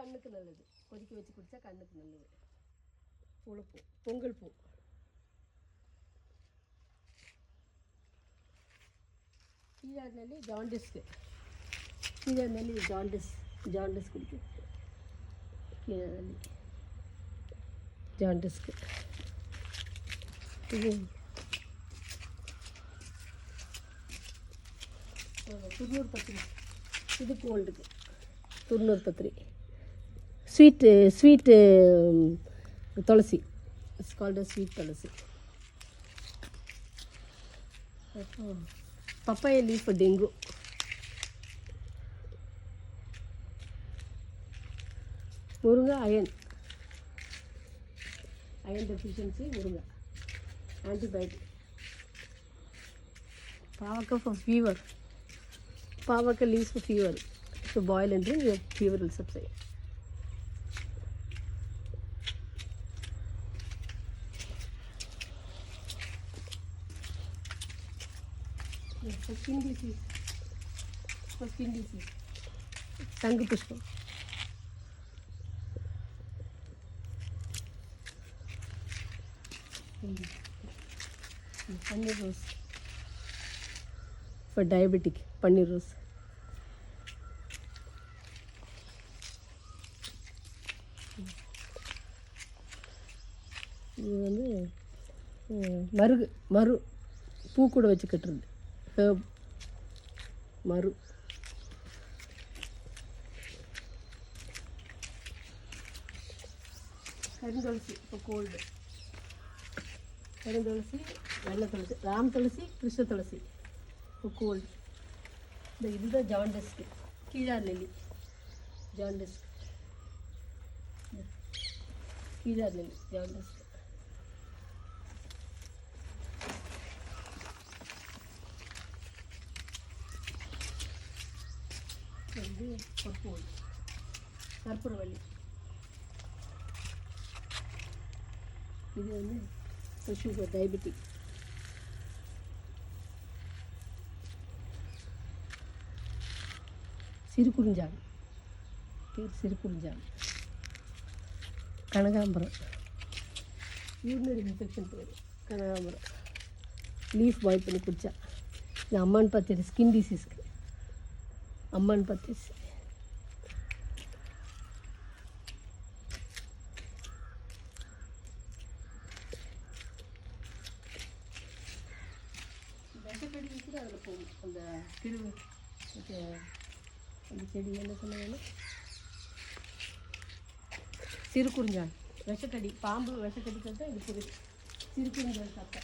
கண்ணுக்கு நல்லது. கொதிக்க வச்சு குடித்தா கண்ணுக்கு நல்லது. பூளைப்பூ, பொங்கல் பூ. கீழார் நெல்லி ஜாண்டிஸ்க்கு. கீழார் நெல்லி ஜாண்டிஸ் குடிக்கும். கீழார் நெல்லி ஜாண்டிஸ்க்கு. இது துண்ணூறு பத்திரி. இது கோல்டுக்கு துண்ணூறு பத்திரி. Sweet tulsi. It's called sweet tulsi. அப்புறம் பப்பாயா லீஃப் ஃபார் டெங்கு. முருங்கை அயன் டெஃபிஷியன்சி. முருங்கை ஆன்டிபயோட்டிக். பாவக்காய் ஃபார் ஃபீவர். பாவக்காய் leaves for fever. So boil and drink, your fever will subside. For skin disease, சங்கு புஷ்பம். பன்னீர் ரோஸ் ஃபார் டயபெட்டிக். பன்னீர் ரோஸ். இது வந்து மரு பூ கூட வச்சு கட்டுறது. ஹேர்ப் மரு. கருந்துளசி இப்போ கோல்டு. கருந்துளசி, வெள்ளை துளசி, ராம் துளசி, கிருஷ்ண துளசி இப்போ கோல்டு. இதுதான் ஜாண்டிஸ்க்கு. கீழார் நெல்லி ஜாண்டிஸ்க்கு. கீழார் நெல்லி ஜாண்டிஸ்க்கு. வந்து கற்பூரவள்ளி. இது வந்து சுகர், டயபெட்டிக். சிறுகுறிஞ்சான். பேர் சிறுகுறிஞ்சான். கனகாம்பரம். யூரினரி இன்ஃபெக்ஷன் பேர் கனகாம்பரம். லீஃப் பாயில் பண்ணி குடித்தா. இது அம்மான் பத்திரி ஸ்கின் டிசீஸ்க்கு. அம்மான் பத்திஸ். விஷக்கடி கூட அதில் போகும். அந்த அந்த செடி என்ன சொன்னாலும் சிறுகுறிஞ்சான். விஷக்கடி, பாம்பு விஷக்கடி சாப்பிட்டா இது புரியுது. சிறுகுறிஞ்சான் சாப்பிட்டா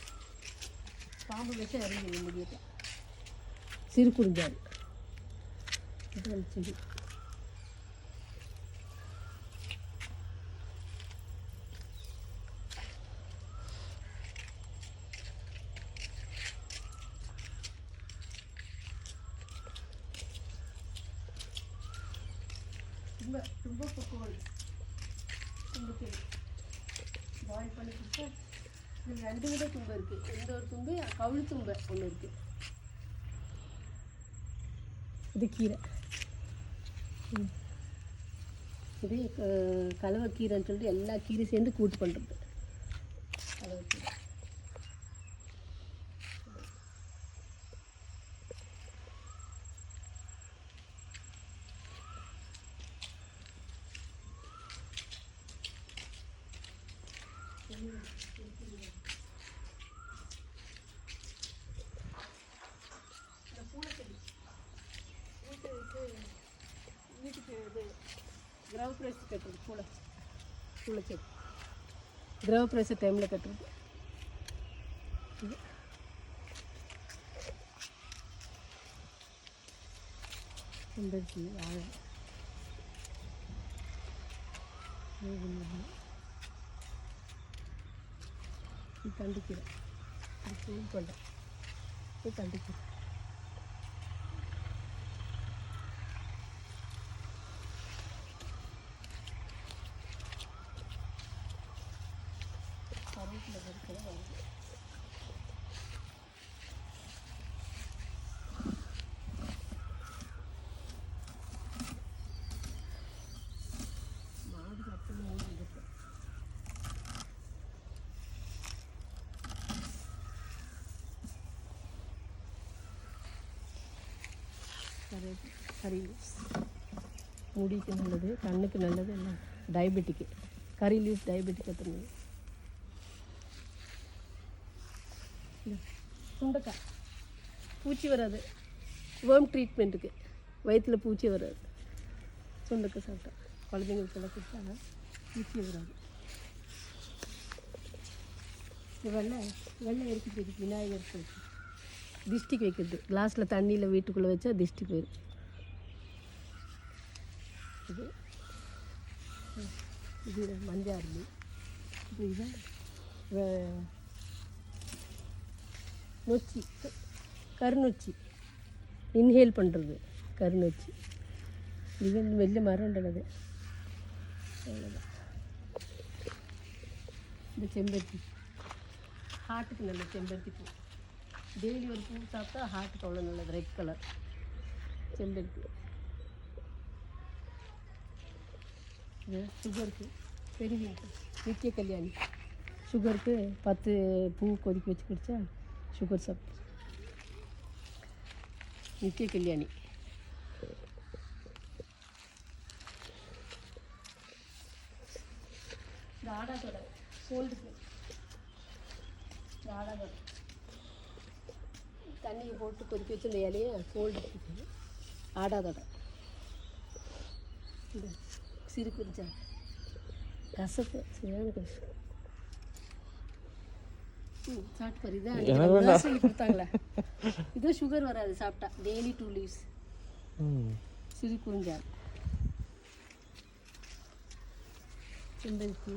பாம்பு விஷம் இறங்கி முடியாது. சிறுகுறிஞ்சான் இதுதான் செடி. தும்பை கோல். தும்புக்கீரை பாயில் பண்ணி கொடுத்தா இது 2 வித தும்பை இருக்குது. எந்த ஒரு தும்பை கவுளி தும்பை ஒன்று இருக்குது. இது கீரை. இது கலவைக்கீரைன்னு சொல்லிட்டு எல்லா கீரை சேர்ந்து கூட்டு பண்ணுறது. கலவைக்கீரை. இந்த பூளைச்செடி வீட்டுக்கு இது கிரகப்பிரவேசம் கட்டுறது. பூளைச்செடி கிரகப்பிரவேச டைமில் கட்டுறது. செம்பருத்தி, வாழை, தண்டிக்கீரை. இது கொண்டை. இது தண்டிக்கீரை. கருவேப்பிலை இருக்கிற வருது. கறி லீவ்ஸ் முடிக்கு நல்லது, கண்ணுக்கு நல்லது, எல்லாம் டயபெட்டிக்கு. கறி லீவ்ஸ் டயபெட்டிக் எத்தனை. சுண்டைக்காய் பூச்சி வராது, வேர்ம் ட்ரீட்மெண்ட்டுக்கு, வயிற்றில் பூச்சி வராது. சுண்டைக்காய் சாப்பிட்டா குழந்தைங்களுக்கெல்லாம் கொடுத்தா பூச்சி வராது. வெள்ளை வெள்ளை இருக்குது விநாயகர் இருக்கு, திஷ்டிக்கு வைக்கிறது. கிளாஸில் தண்ணியில் வீட்டுக்குள்ளே வச்சா திஷ்டி போயிடும். இது இது மஞ்சள் அருளி. இப்போ இதுதான் நொச்சி, கருநொச்சி இன்ஹேல் பண்ணுறது. கருநொச்சி இது வெளில மரம் உண்டது. அவ்வளோதான். இந்த செம்பருத்தி ஹார்ட்டுக்கு நல்லது. செம்பருத்தி பூ டெய்லி ஒரு பூ சாப்பிட்டா ஹார்ட்டுக்கு அவ்வளோ நல்லது. ரெட் கலர் செம்பருத்தி. இது சுகருக்கு பெரிய நித்திய கல்யாணி. சுகருக்கு 10 பூ கொதிக்க வச்சு குடித்தா சுகர் சாப்பிட்டு. நித்திய கல்யாணி. இந்த ஆடாதோட கோல்டுக்கு ஆடாதோட தண்ணியை போட்டு கொதிக்க வச்சு இந்த இலையை கோல்டு ஆடாதோட. இந்த சிறு குறிச்சா கசப்பு சரியான கசப்பு. சாப்பிட்டு பாரு. இதான் சொல்லி கொடுத்தாங்களே, இதுவும் சுகர் வராது சாப்பிட்டா. Daily 2 leaves. சிறு குறிஞ்சா, செம்பருத்தி,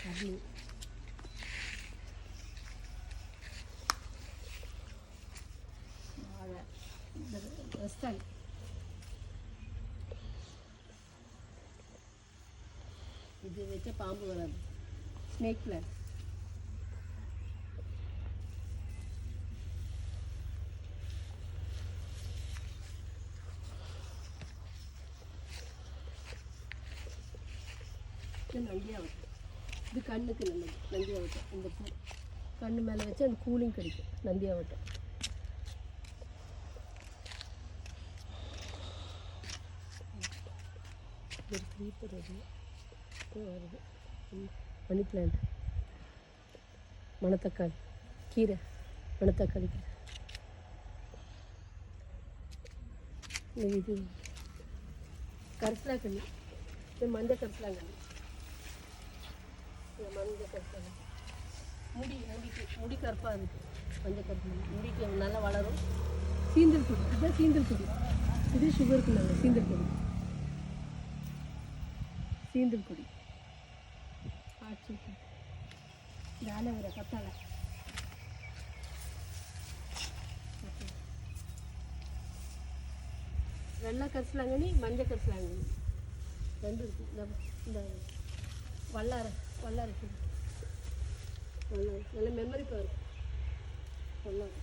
அருளி, வாழை, ரஸ்தாளி, இது வச்சா பாம்பு வராது. Snake plant. நந்தியாவட்டம். இது கண்ணுக்கு நல்லது. நந்தியாவட்டம் இந்த பூ கண்ணு மேலே வச்சு அந்த கூலிங் கிடைக்கும். நந்தியாவட்டம். ஒரு க்ரீப்பர் வருது. மணி பிளான்ட், மணத்தக்காளி கீரை, மணத்தக்காளி கீரை. இது கரிசலாங்கண்ணி, இது மஞ்சள் கரிசலாங்கண்ணி. மஞ்சள் கருப்பு முடி கருப்பாக இருக்குது. மஞ்சள் கருப்பு முடிக்கு நல்லா வளரும். சீந்தல் கொடி, இதுதான் சீந்தல் கொடி. இது சுகருக்கு நல்ல சீந்தல் கொடி. சீந்தல் கொடி ஆட்சி. இந்த ஆலோவேரா கத்தாழை. வெள்ளை கரிசலாங்கண்ணி, மஞ்சள் கரிசலாங்கண்ணி ரெண்டும் இருக்குது. இந்த வல்லாரை வல்லாரை நல்ல மெமரி பவர் வல்லாரை.